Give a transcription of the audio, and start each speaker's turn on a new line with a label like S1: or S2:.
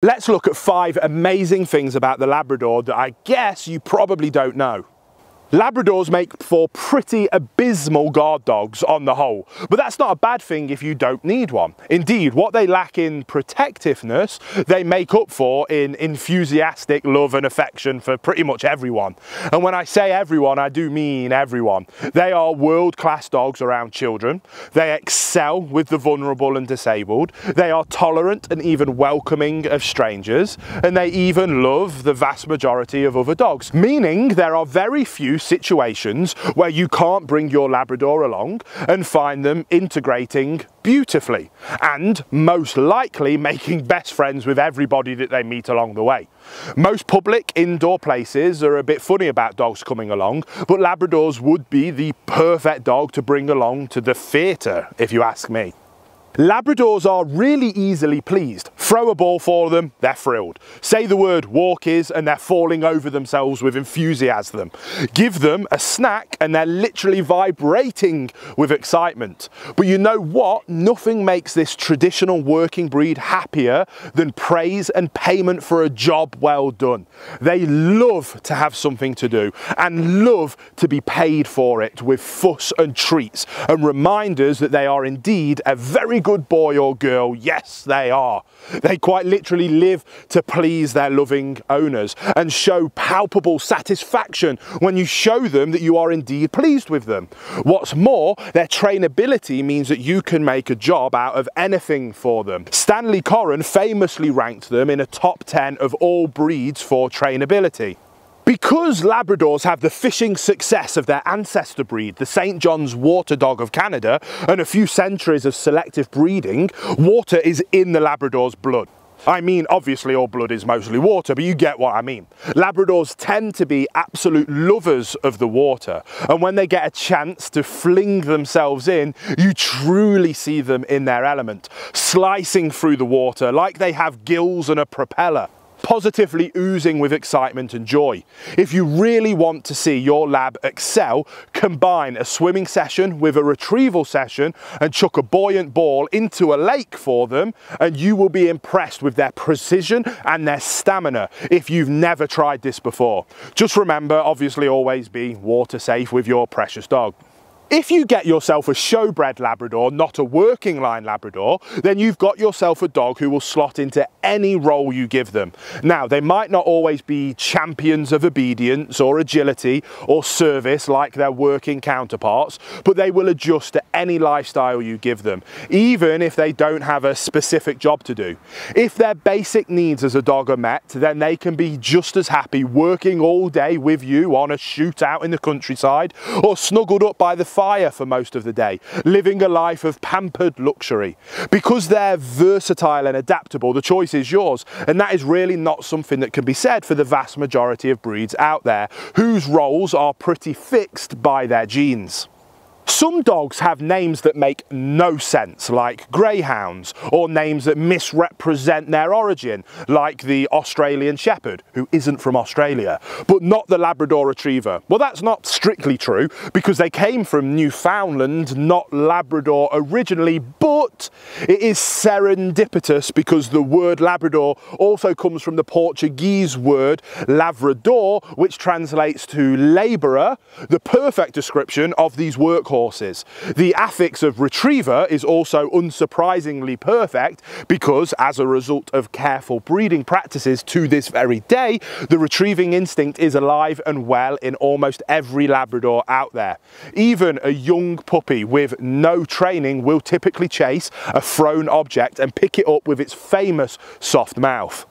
S1: Let's look at 5 amazing things about the Labrador that I guess you probably don't know. Labradors make for pretty abysmal guard dogs on the whole, but that's not a bad thing if you don't need one. Indeed, what they lack in protectiveness, they make up for in enthusiastic love and affection for pretty much everyone. And when I say everyone, I do mean everyone. They are world-class dogs around children. They excel with the vulnerable and disabled. They are tolerant and even welcoming of strangers, and they even love the vast majority of other dogs, meaning there are very few situations where you can't bring your Labrador along and find them integrating beautifully and most likely making best friends with everybody that they meet along the way. Most public indoor places are a bit funny about dogs coming along, but Labradors would be the perfect dog to bring along to the theatre, if you ask me. Labradors are really easily pleased. Throw a ball for them, they're thrilled. Say the word walkies and they're falling over themselves with enthusiasm. Give them a snack and they're literally vibrating with excitement. But you know what? Nothing makes this traditional working breed happier than praise and payment for a job well done. They love to have something to do and love to be paid for it with fuss and treats and reminders that they are indeed a very good boy or girl. Yes, they are. They quite literally live to please their loving owners and show palpable satisfaction when you show them that you are indeed pleased with them. What's more, their trainability means that you can make a job out of anything for them. Stanley Coren famously ranked them in a top 10 of all breeds for trainability. Because Labradors have the fishing success of their ancestor breed, the St. John's Water Dog of Canada, and a few centuries of selective breeding, water is in the Labrador's blood. I mean, obviously all blood is mostly water, but you get what I mean. Labradors tend to be absolute lovers of the water, and when they get a chance to fling themselves in, you truly see them in their element, slicing through the water like they have gills and a propeller, positively oozing with excitement and joy. If you really want to see your lab excel, combine a swimming session with a retrieval session and chuck a buoyant ball into a lake for them, and you will be impressed with their precision and their stamina if you've never tried this before. Just remember, obviously always be water safe with your precious dog. If you get yourself a showbred Labrador, not a working line Labrador, then you've got yourself a dog who will slot into any role you give them. Now, they might not always be champions of obedience or agility or service like their working counterparts, but they will adjust to any lifestyle you give them, even if they don't have a specific job to do. If their basic needs as a dog are met, then they can be just as happy working all day with you on a shootout in the countryside or snuggled up by the fire for most of the day, living a life of pampered luxury. Because they're versatile and adaptable, the choice is yours, and that is really not something that can be said for the vast majority of breeds out there, whose roles are pretty fixed by their genes. Some dogs have names that make no sense, like greyhounds, or names that misrepresent their origin, like the Australian Shepherd, who isn't from Australia, but not the Labrador Retriever. Well, that's not strictly true, because they came from Newfoundland, not Labrador originally, but it is serendipitous because the word Labrador also comes from the Portuguese word lavrador, which translates to labourer, the perfect description of these workhorses. The affix of retriever is also unsurprisingly perfect because, as a result of careful breeding practices to this very day, the retrieving instinct is alive and well in almost every Labrador out there. Even a young puppy with no training will typically chase a thrown object and pick it up with its famous soft mouth.